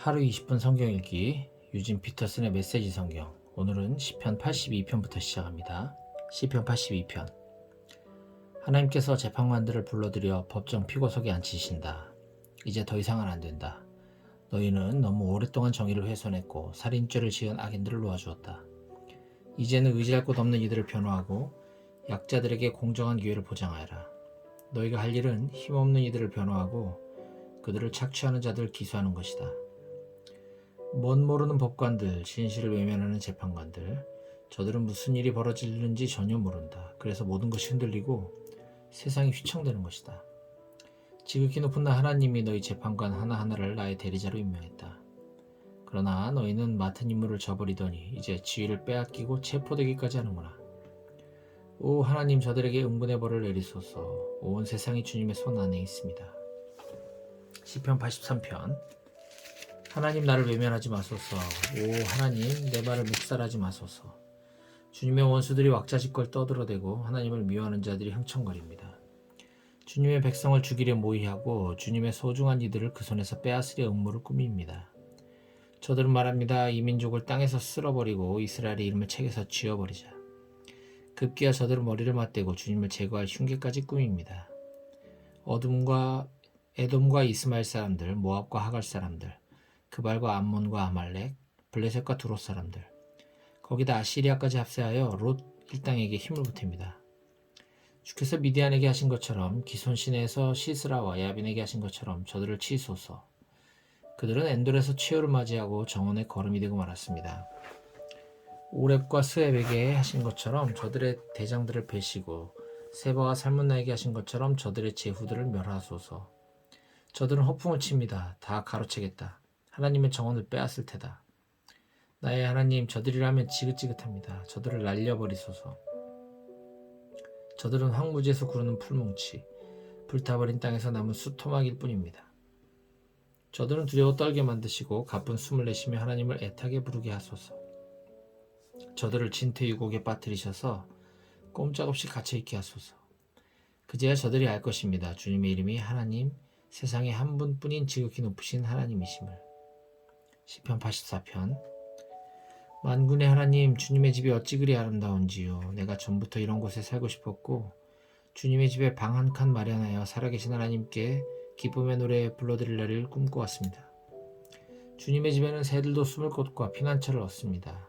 하루 20분 성경 읽기 유진 피터슨의 메시지 성경. 오늘은 시편 82편부터 시작합니다. 시편 82편. 하나님께서 재판관들을 불러들여 법정 피고석에 앉히신다. 이제 더 이상은 안 된다. 너희는 너무 오랫동안 정의를 훼손했고 살인죄를 지은 악인들을 놓아주었다. 이제는 의지할 곳 없는 이들을 변호하고 약자들에게 공정한 기회를 보장하여라. 너희가 할 일은 힘없는 이들을 변호하고 그들을 착취하는 자들을 기소하는 것이다. 멋 모르는 법관들, 진실을 외면하는 재판관들, 저들은 무슨 일이 벌어지는지 전혀 모른다. 그래서 모든 것이 흔들리고 세상이 휘청대는 것이다. 지극히 높은 나 하나님이 너희 재판관 하나하나를 나의 대리자로 임명했다. 그러나 너희는 맡은 임무를 저버리더니 이제 지위를 빼앗기고 체포되기까지 하는구나. 오 하나님, 저들에게 응분의 벌을 내리소서. 온 세상이 주님의 손 안에 있습니다. 시편 83편. 하나님, 나를 외면하지 마소서. 오 하나님, 내 말을 묵살하지 마소서. 주님의 원수들이 왁자지껄 떠들어대고 하나님을 미워하는 자들이 흥청거립니다. 주님의 백성을 죽이려 모의하고 주님의 소중한 이들을 그 손에서 빼앗으려 음모를 꾸밉니다. 저들은 말합니다. 이 민족을 땅에서 쓸어버리고 이스라엘의 이름을 책에서 지워버리자. 급기야 저들은 머리를 맞대고 주님을 제거할 흉계까지 꾸밉니다. 에돔과 이스마엘 사람들, 모압과 하갈 사람들, 그발과 암몬과 아말렉, 블레셋과 두롯 사람들, 거기다 아시리아까지 합세하여 롯 일당에게 힘을 보탭니다. 주께서 미디안에게 하신 것처럼 기손 시내에서 시스라와 야빈에게 하신 것처럼 저들을 치소서. 그들은 엔돌에서 치욕을 맞이하고 정원에 거름이 되고 말았습니다. 오렙과 스웹에게 하신 것처럼 저들의 대장들을 베시고 세바와 살문나에게 하신 것처럼 저들의 제후들을 멸하소서. 저들은 허풍을 칩니다. 다 가로채겠다. 하나님의 정원을 빼앗을 테다. 나의 하나님, 저들이라면 지긋지긋합니다. 저들을 날려버리소서. 저들은 황무지에서 구르는 풀뭉치, 불타버린 땅에서 남은 수토막일 뿐입니다. 저들은 두려워 떨게 만드시고 가쁜 숨을 내쉬며 하나님을 애타게 부르게 하소서. 저들을 진퇴유곡에 빠뜨리셔서 꼼짝없이 갇혀있게 하소서. 그제야 저들이 알 것입니다. 주님의 이름이 하나님, 세상에 한 분뿐인 지극히 높으신 하나님이심을. 시편 84편. 만군의 하나님, 주님의 집이 어찌 그리 아름다운지요. 내가 전부터 이런 곳에 살고 싶었고 주님의 집에 방 한 칸 마련하여 살아계신 하나님께 기쁨의 노래 불러드릴 날을 꿈꿔왔습니다. 주님의 집에는 새들도 숨을 곳과 피난처를 얻습니다.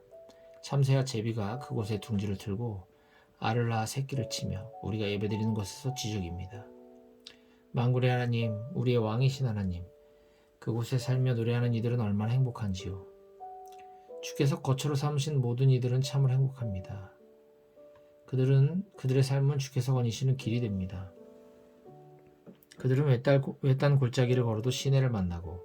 참새와 제비가 그곳에 둥지를 틀고 알을 낳아 새끼를 치며 우리가 예배드리는 곳에서 지적입니다. 만군의 하나님, 우리의 왕이신 하나님, 그곳에 살며 노래하는 이들은 얼마나 행복한지요. 주께서 거처로 삼으신 모든 이들은 참으로 행복합니다. 그들의 삶은 주께서 거니시는 길이 됩니다. 그들은 외딴 골짜기를 걸어도 시내를 만나고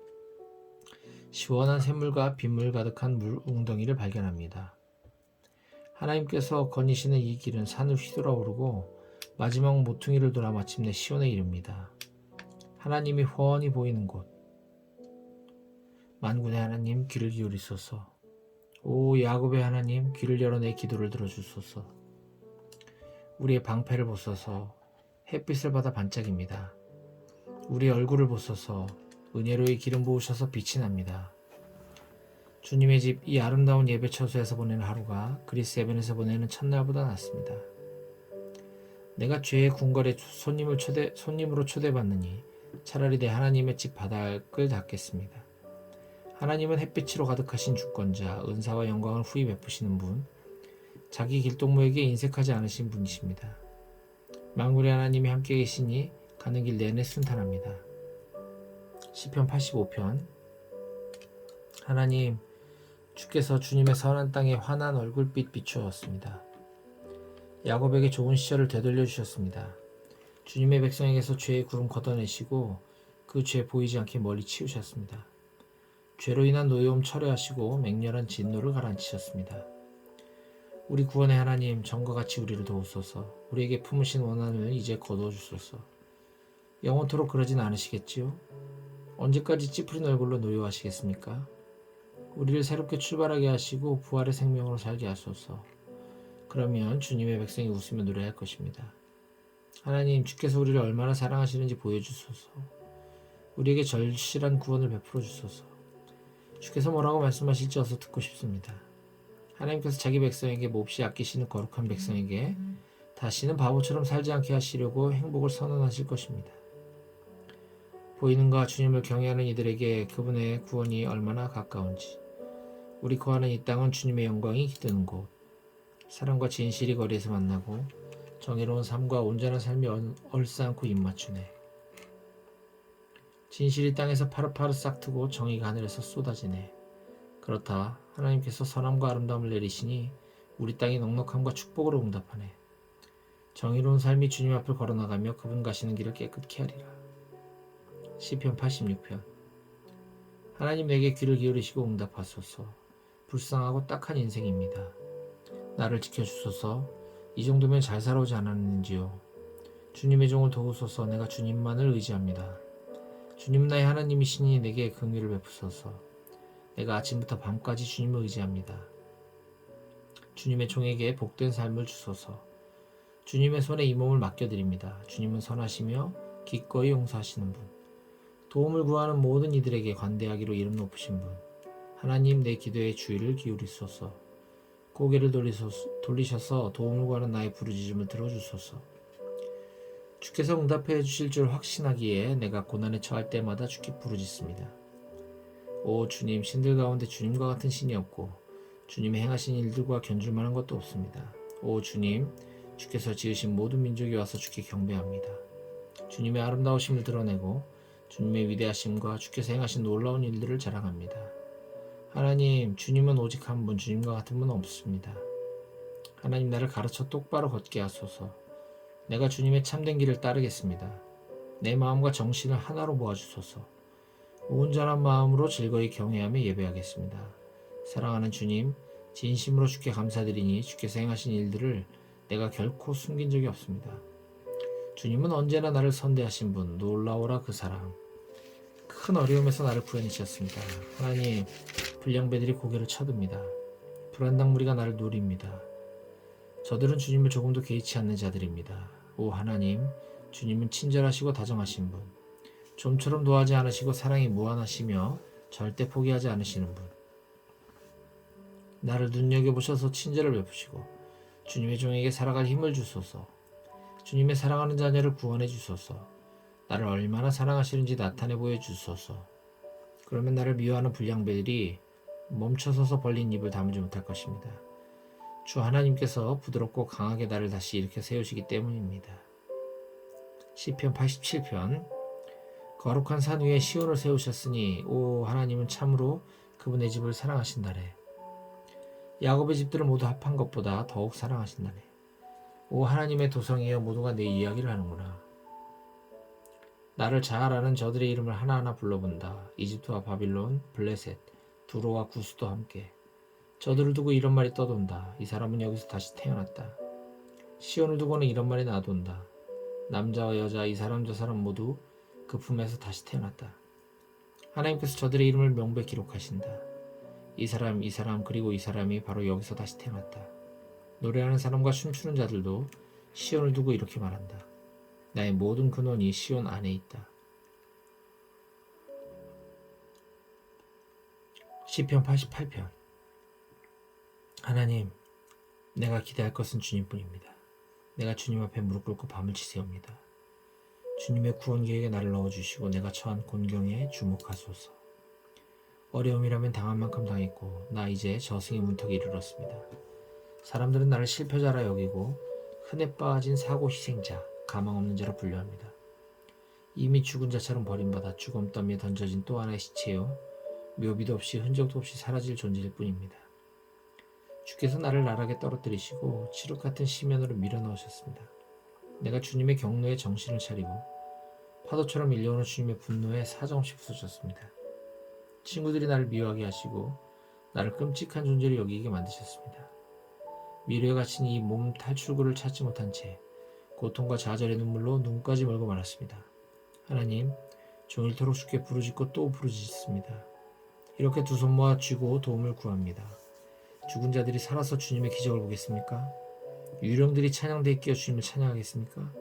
시원한 샘물과 빗물 가득한 물 웅덩이를 발견합니다. 하나님께서 거니시는 이 길은 산을 휘돌아오르고 마지막 모퉁이를 돌아 마침내 시온에 이릅니다. 하나님이 훤히 보이는 곳. 만군의 하나님, 귀를 기울이소서. 오 야곱의 하나님, 귀를 열어 내 기도를 들어주소서. 우리의 방패를 보소서. 햇빛을 받아 반짝입니다. 우리의 얼굴을 보소서. 은혜로 이 기름 부으셔서 빛이 납니다. 주님의 집, 이 아름다운 예배 처소에서 보내는 하루가 그리스 해변에서 보내는 첫날보다 낫습니다. 내가 죄의 궁궐에 손님으로 초대받느니 차라리 내 하나님의 집 바닥을 닦겠습니다. 하나님은 햇빛으로 가득하신 주권자, 은사와 영광을 후히 베푸시는 분, 자기 길동무에게 인색하지 않으신 분이십니다. 만군의 하나님이 함께 계시니 가는 길 내내 순탄합니다. 시편 85편. 하나님, 주께서 주님의 선한 땅에 환한 얼굴빛 비추었습니다. 야곱에게 좋은 시절을 되돌려 주셨습니다. 주님의 백성에게서 죄의 구름 걷어내시고 그 죄 보이지 않게 멀리 치우셨습니다. 죄로 인한 노여움 철회하시고 맹렬한 진노를 가라앉히셨습니다. 우리 구원의 하나님, 전과 같이 우리를 도우소서. 우리에게 품으신 원한을 이제 거두어 주소서. 영원토록 그러진 않으시겠지요? 언제까지 찌푸린 얼굴로 노여워하시겠습니까? 우리를 새롭게 출발하게 하시고 부활의 생명으로 살게 하소서. 그러면 주님의 백성이 웃으며 노래할 것입니다. 하나님, 주께서 우리를 얼마나 사랑하시는지 보여주소서. 우리에게 절실한 구원을 베풀어 주소서. 주께서 뭐라고 말씀하실지 어서 듣고 싶습니다. 하나님께서 자기 백성에게 몹시 아끼시는 거룩한 백성에게 다시는 바보처럼 살지 않게 하시려고 행복을 선언하실 것입니다. 보이는가 주님을 경외하는 이들에게 그분의 구원이 얼마나 가까운지, 우리 거하는 이 땅은 주님의 영광이 깃드는 곳, 사랑과 진실이 거리에서 만나고 정의로운 삶과 온전한 삶이 얼싸안고 입맞추네. 진실이 땅에서 파릇파릇 싹트고 정의가 하늘에서 쏟아지네. 그렇다. 하나님께서 선함과 아름다움을 내리시니 우리 땅이 넉넉함과 축복으로 응답하네. 정의로운 삶이 주님 앞을 걸어나가며 그분 가시는 길을 깨끗게 하리라. 시편 86편. 하나님 내게 귀를 기울이시고 응답하소서. 불쌍하고 딱한 인생입니다. 나를 지켜주소서. 이 정도면 잘 살아오지 않았는지요. 주님의 종을 도우소서. 내가 주님만을 의지합니다. 주님 나의 하나님이시니 내게 긍휼을 베푸소서. 내가 아침부터 밤까지 주님을 의지합니다. 주님의 종에게 복된 삶을 주소서. 주님의 손에 이 몸을 맡겨드립니다. 주님은 선하시며 기꺼이 용서하시는 분, 도움을 구하는 모든 이들에게 관대하기로 이름 높으신 분, 하나님 내 기도에 주의를 기울이소서. 고개를 돌리셔서 도움을 구하는 나의 부르짖음을 들어주소서. 주께서 응답해 주실 줄 확신하기에 내가 고난에 처할 때마다 주께 부르짖습니다. 오 주님, 신들 가운데 주님과 같은 신이 없고 주님의 행하신 일들과 견줄 만한 것도 없습니다. 오 주님, 주께서 지으신 모든 민족이 와서 주께 경배합니다. 주님의 아름다우심을 드러내고 주님의 위대하심과 주께서 행하신 놀라운 일들을 자랑합니다. 하나님, 주님은 오직 한 분, 주님과 같은 분은 없습니다. 하나님, 나를 가르쳐 똑바로 걷게 하소서. 내가 주님의 참된 길을 따르겠습니다. 내 마음과 정신을 하나로 모아주소서. 온전한 마음으로 즐거이 경외하며 예배하겠습니다. 사랑하는 주님, 진심으로 주께 감사드리니 주께서 행하신 일들을 내가 결코 숨긴 적이 없습니다. 주님은 언제나 나를 선대하신 분, 놀라워라 그 사랑. 큰 어려움에서 나를 구해내셨습니다. 하나님, 불량배들이 고개를 쳐듭니다. 불안당 무리가 나를 노립니다. 저들은 주님을 조금도 개의치 않는 자들입니다. 오 하나님, 주님은 친절하시고 다정하신 분, 좀처럼 노하지 않으시고 사랑이 무한하시며 절대 포기하지 않으시는 분, 나를 눈여겨보셔서 친절을 베푸시고 주님의 종에게 살아갈 힘을 주소서. 주님의 사랑하는 자녀를 구원해 주소서. 나를 얼마나 사랑하시는지 나타내 보여주소서. 그러면 나를 미워하는 불량배들이 멈춰서서 벌린 입을 다물지 못할 것입니다. 주 하나님께서 부드럽고 강하게 나를 다시 일으켜 세우시기 때문입니다. 시편 87편. 거룩한 산 위에 시온을 세우셨으니 오 하나님은 참으로 그분의 집을 사랑하신다네. 야곱의 집들을 모두 합한 것보다 더욱 사랑하신다네. 오 하나님의 도성이여, 모두가 내 이야기를 하는구나. 나를 잘 아는 저들의 이름을 하나하나 불러본다. 이집트와 바빌론, 블레셋, 두로와 구스도 함께. 저들을 두고 이런 말이 떠돈다. 이 사람은 여기서 다시 태어났다. 시온을 두고는 이런 말이 나돈다. 남자와 여자, 이 사람 저 사람 모두 그 품에서 다시 태어났다. 하나님께서 저들의 이름을 명부에 기록하신다. 이 사람 그리고 이 사람이 바로 여기서 다시 태어났다. 노래하는 사람과 춤추는 자들도 시온을 두고 이렇게 말한다. 나의 모든 근원이 시온 안에 있다. 시편 88편. 하나님, 내가 기대할 것은 주님뿐입니다. 내가 주님 앞에 무릎 꿇고 밤을 지새웁니다. 주님의 구원 계획에 나를 넣어주시고 내가 처한 곤경에 주목하소서. 어려움이라면 당한 만큼 당했고 나 이제 저승의 문턱에 이르렀습니다. 사람들은 나를 실패자라 여기고 흔해 빠진 사고 희생자, 가망 없는 자라 분류합니다. 이미 죽은 자처럼 버림받아 죽음 더미에 던져진 또 하나의 시체요, 묘비도 없이 흔적도 없이 사라질 존재일 뿐입니다. 주께서 나를 나락에 떨어뜨리시고 칠흑 같은 시면으로 밀어넣으셨습니다. 내가 주님의 경로에 정신을 차리고 파도처럼 밀려오는 주님의 분노에 사정없이 부서졌습니다. 친구들이 나를 미워하게 하시고 나를 끔찍한 존재로 여기게 만드셨습니다. 미래에 갇힌 이 몸 탈출구를 찾지 못한 채 고통과 좌절의 눈물로 눈까지 멀고 말았습니다. 하나님, 종일토록 주께 부르짖고 또 부르짖습니다. 이렇게 두 손 모아 쥐고 도움을 구합니다. 죽은 자들이 살아서 주님의 기적을 보겠습니까? 유령들이 찬양대에 끼어 주님을 찬양하겠습니까?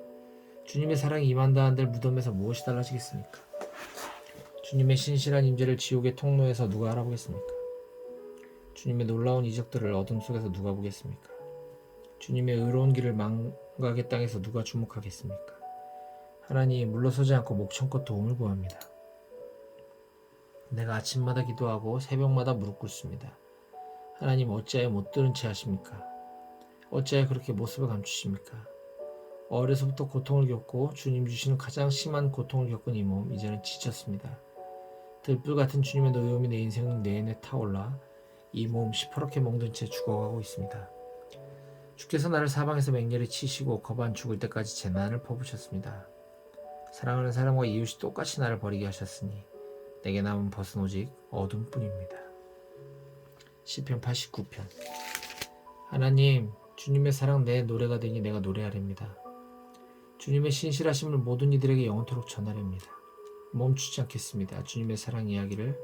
주님의 사랑이 임한다 한들 무덤에서 무엇이 달라지겠습니까? 주님의 신실한 임재를 지옥의 통로에서 누가 알아보겠습니까? 주님의 놀라운 이적들을 어둠 속에서 누가 보겠습니까? 주님의 의로운 길을 망각의 땅에서 누가 주목하겠습니까? 하나님, 물러서지 않고 목청껏 도움을 구합니다. 내가 아침마다 기도하고 새벽마다 무릎 꿇습니다. 하나님, 어찌하여 못 들은 채 하십니까? 어찌하여 그렇게 모습을 감추십니까? 어려서부터 고통을 겪고 주님 주시는 가장 심한 고통을 겪은 이 몸, 이제는 지쳤습니다. 들불 같은 주님의 노여움이 내 인생 내내 타올라 이 몸 시퍼렇게 멍든 채 죽어가고 있습니다. 주께서 나를 사방에서 맹렬히 치시고 거반 죽을 때까지 재난을 퍼부으셨습니다. 사랑하는 사람과 이웃이 똑같이 나를 버리게 하셨으니 내게 남은 벗은 오직 어둠뿐입니다. 시편 89편. 하나님, 주님의 사랑 내 노래가 되니 내가 노래하렵니다. 주님의 신실하심을 모든 이들에게 영원토록 전하렵니다. 멈추지 않겠습니다. 주님의 사랑 이야기를,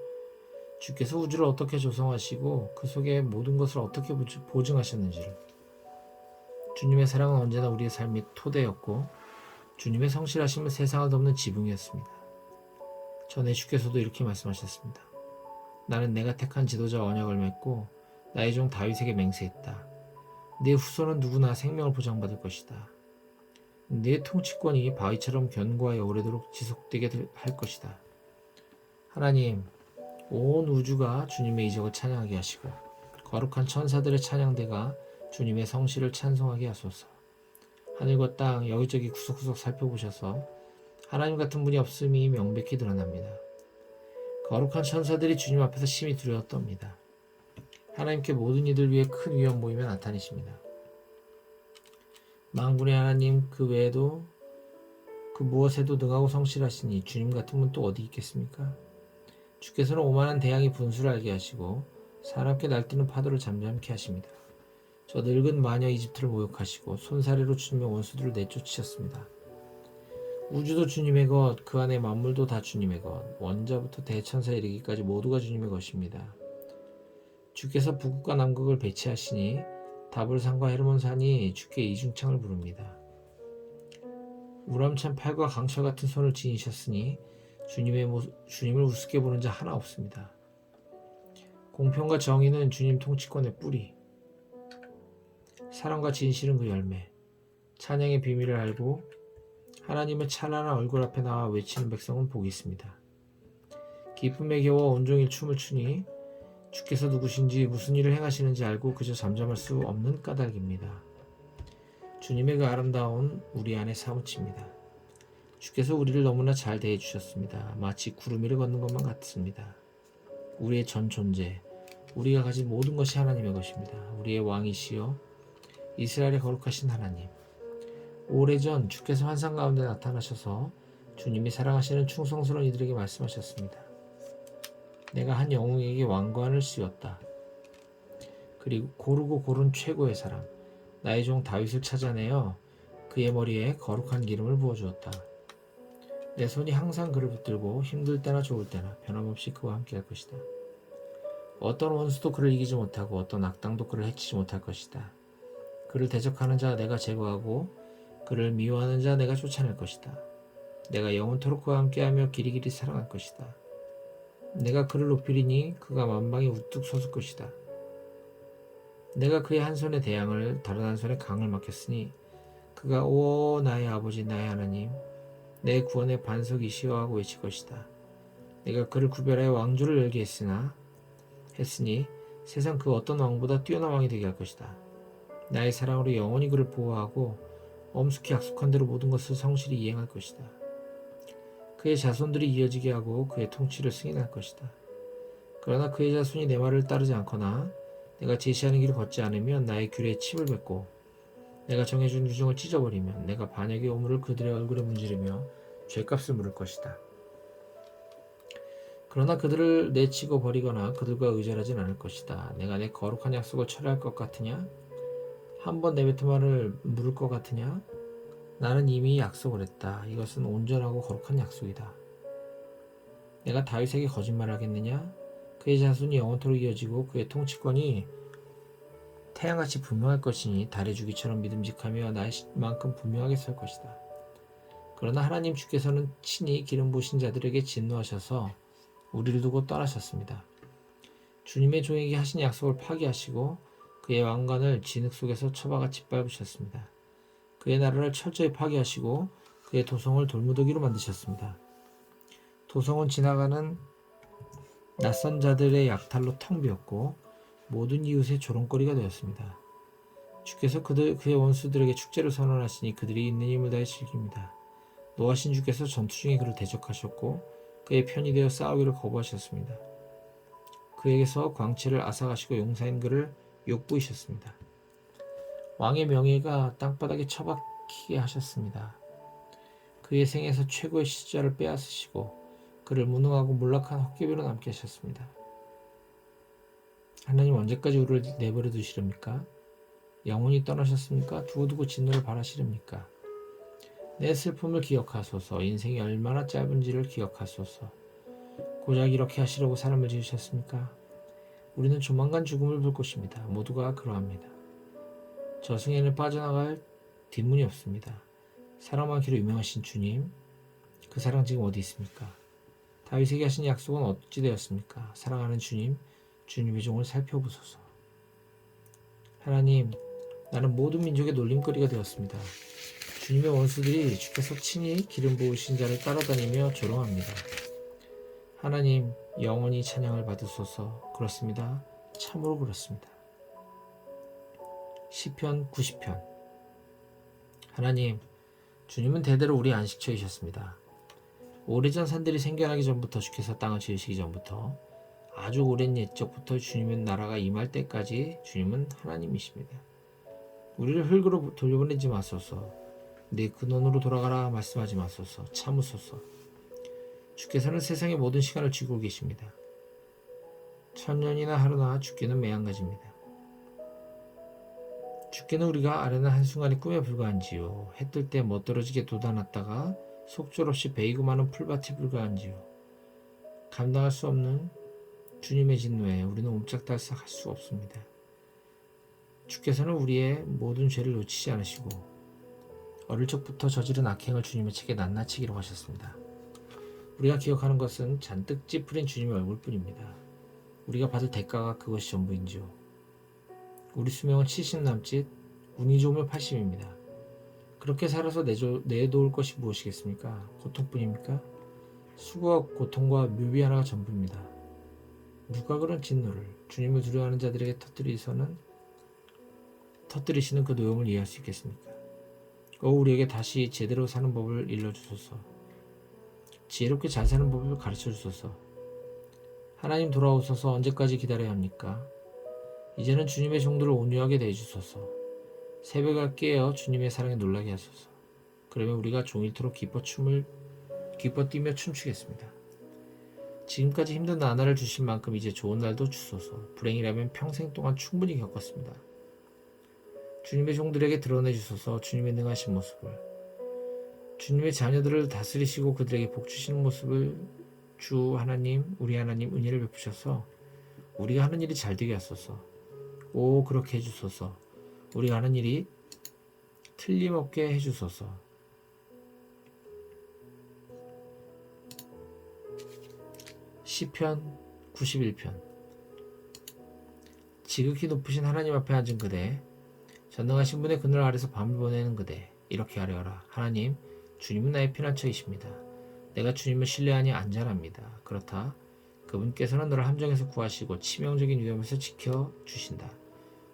주께서 우주를 어떻게 조성하시고 그 속에 모든 것을 어떻게 보증하셨는지를, 주님의 사랑은 언제나 우리의 삶의 토대였고 주님의 성실하심은 세상을 덮는 지붕이었습니다. 전에 주께서도 이렇게 말씀하셨습니다. 나는 내가 택한 지도자 언약을 맺고 나의 종 다윗에게 맹세했다. 네 후손은 누구나 생명을 보장받을 것이다. 네 통치권이 바위처럼 견고하여 오래도록 지속되게 할 것이다. 하나님, 온 우주가 주님의 이적을 찬양하게 하시고 거룩한 천사들의 찬양대가 주님의 성실을 찬송하게 하소서. 하늘과 땅 여기저기 구석구석 살펴보셔서 하나님 같은 분이 없음이 명백히 드러납니다. 거룩한 천사들이 주님 앞에서 심히 두려워 떱니다. 하나님께 모든 이들 위해 큰 위험 보이며 나타내십니다. 만군의 하나님, 그 외에도 그 무엇에도 능하고 성실하시니 주님 같은 분 또 어디 있겠습니까? 주께서는 오만한 대양이 분수를 알게 하시고 사납게 날뛰는 파도를 잠잠케 하십니다. 저 늙은 마녀 이집트를 모욕하시고 손사래로 주님의 원수들을 내쫓으셨습니다. 우주도 주님의 것, 그 안에 만물도 다 주님의 것, 원자부터 대천사에 이르기까지 모두가 주님의 것입니다. 주께서 북극과 남극을 배치하시니 다불산과 헤르몬산이 주께 이중창을 부릅니다. 우람찬 팔과 강철 같은 손을 지니셨으니 주님을 우습게 보는 자 하나 없습니다. 공평과 정의는 주님 통치권의 뿌리, 사랑과 진실은 그 열매, 찬양의 비밀을 알고 하나님의 찬란한 얼굴 앞에 나와 외치는 백성은 복이 있습니다. 기쁨에 겨워 온종일 춤을 추니 주께서 누구신지 무슨 일을 행하시는지 알고 그저 잠잠할 수 없는 까닭입니다. 주님의 그 아름다운 우리 안에 사무칩니다. 주께서 우리를 너무나 잘 대해주셨습니다. 마치 구름 위를 걷는 것만 같습니다. 우리의 전 존재, 우리가 가진 모든 것이 하나님의 것입니다. 우리의 왕이시여 이스라엘의 거룩하신 하나님, 오래전 주께서 환상 가운데 나타나셔서 주님이 사랑하시는 충성스러운 이들에게 말씀하셨습니다. 내가 한 영웅에게 왕관을 씌웠다. 그리고 고르고 고른 최고의 사람, 나의 종 다윗을 찾아내어 그의 머리에 거룩한 기름을 부어주었다. 내 손이 항상 그를 붙들고 힘들 때나 좋을 때나 변함없이 그와 함께 할 것이다. 어떤 원수도 그를 이기지 못하고 어떤 악당도 그를 해치지 못할 것이다. 그를 대적하는 자 내가 제거하고 그를 미워하는 자 내가 쫓아낼 것이다. 내가 영원토록 그와 함께하며 길이길이 사랑할 것이다. 내가 그를 높이리니 그가 만방에 우뚝 솟을 것이다. 내가 그의 한 손에 대양을 다른 한 손에 강을 맡겼으니 그가 오 나의 아버지 나의 하나님 내 구원의 반석이시여 하고 외칠 것이다. 내가 그를 구별하여 왕조를 열게 했으니 세상 그 어떤 왕보다 뛰어난 왕이 되게 할 것이다. 나의 사랑으로 영원히 그를 보호하고 엄숙히 약속한 대로 모든 것을 성실히 이행할 것이다. 그의 자손들이 이어지게 하고 그의 통치를 승인할 것이다. 그러나 그의 자손이 내 말을 따르지 않거나 내가 제시하는 길을 걷지 않으면 나의 규례에 침을 뱉고 내가 정해준 규정을 찢어버리면 내가 반역의 오물을 그들의 얼굴에 문지르며 죄값을 물을 것이다. 그러나 그들을 내치고 버리거나 그들과 의절하진 않을 것이다. 내가 내 거룩한 약속을 철회할 것 같으냐? 한번 내뱉은 말을 물을 것 같으냐? 나는 이미 약속을 했다. 이것은 온전하고 거룩한 약속이다. 내가 다윗에게 거짓말하겠느냐? 그의 자손이 영원토록 이어지고 그의 통치권이 태양같이 분명할 것이니 달의 주기처럼 믿음직하며 나만큼 분명하게 설 것이다. 그러나 하나님 주께서는 친히 기름 부으신 자들에게 진노하셔서 우리를 두고 떠나셨습니다. 주님의 종에게 하신 약속을 파기하시고 그의 왕관을 진흙 속에서 처박아 짓밟으셨습니다. 그의 나라를 철저히 파괴하시고 그의 도성을 돌무더기로 만드셨습니다. 도성은 지나가는 낯선 자들의 약탈로 텅 비었고 모든 이웃의 조롱거리가 되었습니다. 주께서 그의 원수들에게 축제를 선언하시니 그들이 있는 힘을 다해 즐깁니다. 노하신 주께서 전투 중에 그를 대적하셨고 그의 편이 되어 싸우기를 거부하셨습니다. 그에게서 광채를 앗아가시고 용사인 그를 욕보이셨습니다. 왕의 명예가 땅바닥에 처박히게 하셨습니다. 그의 생에서 최고의 시절을 빼앗으시고 그를 무능하고 몰락한 헛개비로 남게 하셨습니다. 하나님 언제까지 우리를 내버려 두시렵니까? 영원히 떠나셨습니까? 두고두고 진노를 바라시렵니까? 내 슬픔을 기억하소서. 인생이 얼마나 짧은지를 기억하소서. 고작 이렇게 하시려고 사람을 지으셨습니까? 우리는 조만간 죽음을 볼 것입니다. 모두가 그러합니다. 저승에는 빠져나갈 뒷문이 없습니다. 사랑 많기로 유명하신 주님, 그 사랑 지금 어디 있습니까? 다윗에게 하신 약속은 어찌 되었습니까? 사랑하는 주님, 주님의 종을 살펴보소서. 하나님, 나는 모든 민족의 놀림거리가 되었습니다. 주님의 원수들이 주께서 친히 기름 부으신 자를 따라다니며 조롱합니다. 하나님, 영원히 찬양을 받으소서. 그렇습니다. 참으로 그렇습니다. 시편 90편. 하나님, 주님은 대대로 우리 안식처이셨습니다. 오래전 산들이 생겨나기 전부터 주께서 땅을 지으시기 전부터 아주 오랜 옛적부터 주님의 나라가 임할 때까지 주님은 하나님이십니다. 우리를 흙으로 돌려보내지 마소서. 내 근원으로 돌아가라 말씀하지 마소서. 참으소서. 주께서는 세상의 모든 시간을 쥐고 계십니다. 천년이나 하루나 주께는 매한가지입니다. 주께는 우리가 아련한 한순간의 꿈에 불과한지요. 해 뜰 때 멋들어지게 돋아났다가 속절없이 베이고 마는 풀밭에 불과한지요. 감당할 수 없는 주님의 진노에 우리는 옴짝달싹할 수 없습니다. 주께서는 우리의 모든 죄를 놓치지 않으시고 어릴 적부터 저지른 악행을 주님의 책에 낱낱이 기록하셨습니다. 우리가 기억하는 것은 잔뜩 찌푸린 주님의 얼굴뿐입니다. 우리가 받을 대가가 그것이 전부인지요. 우리 수명은 70 남짓, 운이 좋으면 80입니다. 그렇게 살아서 내도울 것이 무엇이겠습니까? 고통뿐입니까? 수고와 고통과 묘비 하나가 전부입니다. 누가 그런 진노를 주님을 두려워하는 자들에게 터뜨리시는 그 노염을 이해할 수 있겠습니까? 우리에게 다시 제대로 사는 법을 일러주소서. 지혜롭게 잘 사는 법을 가르쳐주소서. 하나님 돌아오소서. 언제까지 기다려야 합니까? 이제는 주님의 종들을 온유하게 대해주소서. 새벽에 깨어 주님의 사랑에 놀라게 하소서. 그러면 우리가 종일토록 기뻐 뛰며 춤추겠습니다. 지금까지 힘든 나날을 주신 만큼 이제 좋은 날도 주소서. 불행이라면 평생 동안 충분히 겪었습니다. 주님의 종들에게 드러내 주소서. 주님의 능하신 모습을, 주님의 자녀들을 다스리시고 그들에게 복 주시는 모습을 주 하나님, 우리 하나님 은혜를 베푸셔서 우리가 하는 일이 잘 되게 하소서. 그렇게 해주소서. 우리가 하는 일이 틀림없게 해주소서. 시편 91편. 지극히 높으신 하나님 앞에 앉은 그대, 전능하신 분의 그늘 아래서 밤을 보내는 그대, 이렇게 하려라. 하나님, 주님은 나의 피난처이십니다. 내가 주님을 신뢰하니 안전합니다. 그렇다. 그분께서는 너를 함정에서 구하시고 치명적인 위험에서 지켜주신다.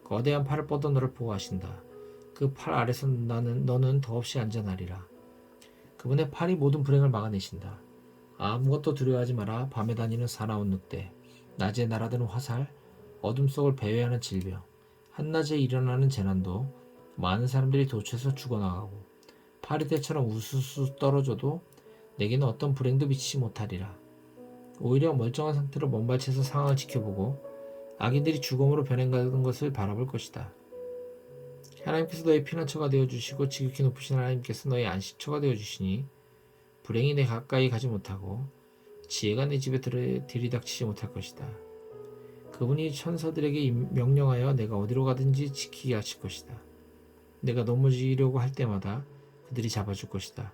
거대한 팔을 뻗어 너를 보호하신다. 그 팔 아래서 너는 더없이 안전하리라. 그분의 팔이 모든 불행을 막아내신다. 아무것도 두려워하지 마라. 밤에 다니는 사나운 늑대, 낮에 날아드는 화살, 어둠 속을 배회하는 질병, 한낮에 일어나는 재난도 많은 사람들이 도처에서 죽어나가고 파리대처럼 우수수 떨어져도 내게는 어떤 불행도 미치지 못하리라. 오히려 멀쩡한 상태로 먼발치에서 상황을 지켜보고 악인들이 죽음으로 변해가는 것을 바라볼 것이다. 하나님께서 너의 피난처가 되어주시고 지극히 높으신 하나님께서 너의 안식처가 되어주시니 불행이 내 가까이 가지 못하고 지혜가 내 집에 들이닥치지 못할 것이다. 그분이 천사들에게 명령하여 내가 어디로 가든지 지키게 하실 것이다. 내가 넘어지려고 할 때마다 그들이 잡아줄 것이다.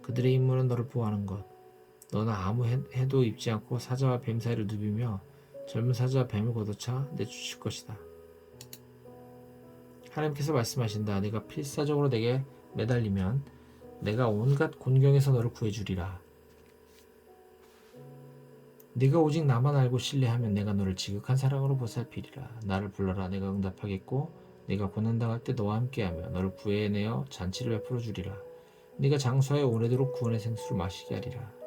그들의 임무는 너를 보호하는 것, 너는 아무 해도 입지 않고 사자와 뱀 사이를 누비며 젊은 사자와 뱀을 걷어차 내쫓을 것이다. 하나님께서 말씀하신다. 네가 필사적으로 내게 매달리면 내가 온갖 곤경에서 너를 구해주리라. 네가 오직 나만 알고 신뢰하면 내가 너를 지극한 사랑으로 보살피리라. 나를 불러라. 내가 응답하겠고 네가 고난당할 때 너와 함께하며 너를 구해내어 잔치를 베풀어 주리라. 네가 장수하여 오래도록 구원의 생수를 마시게 하리라.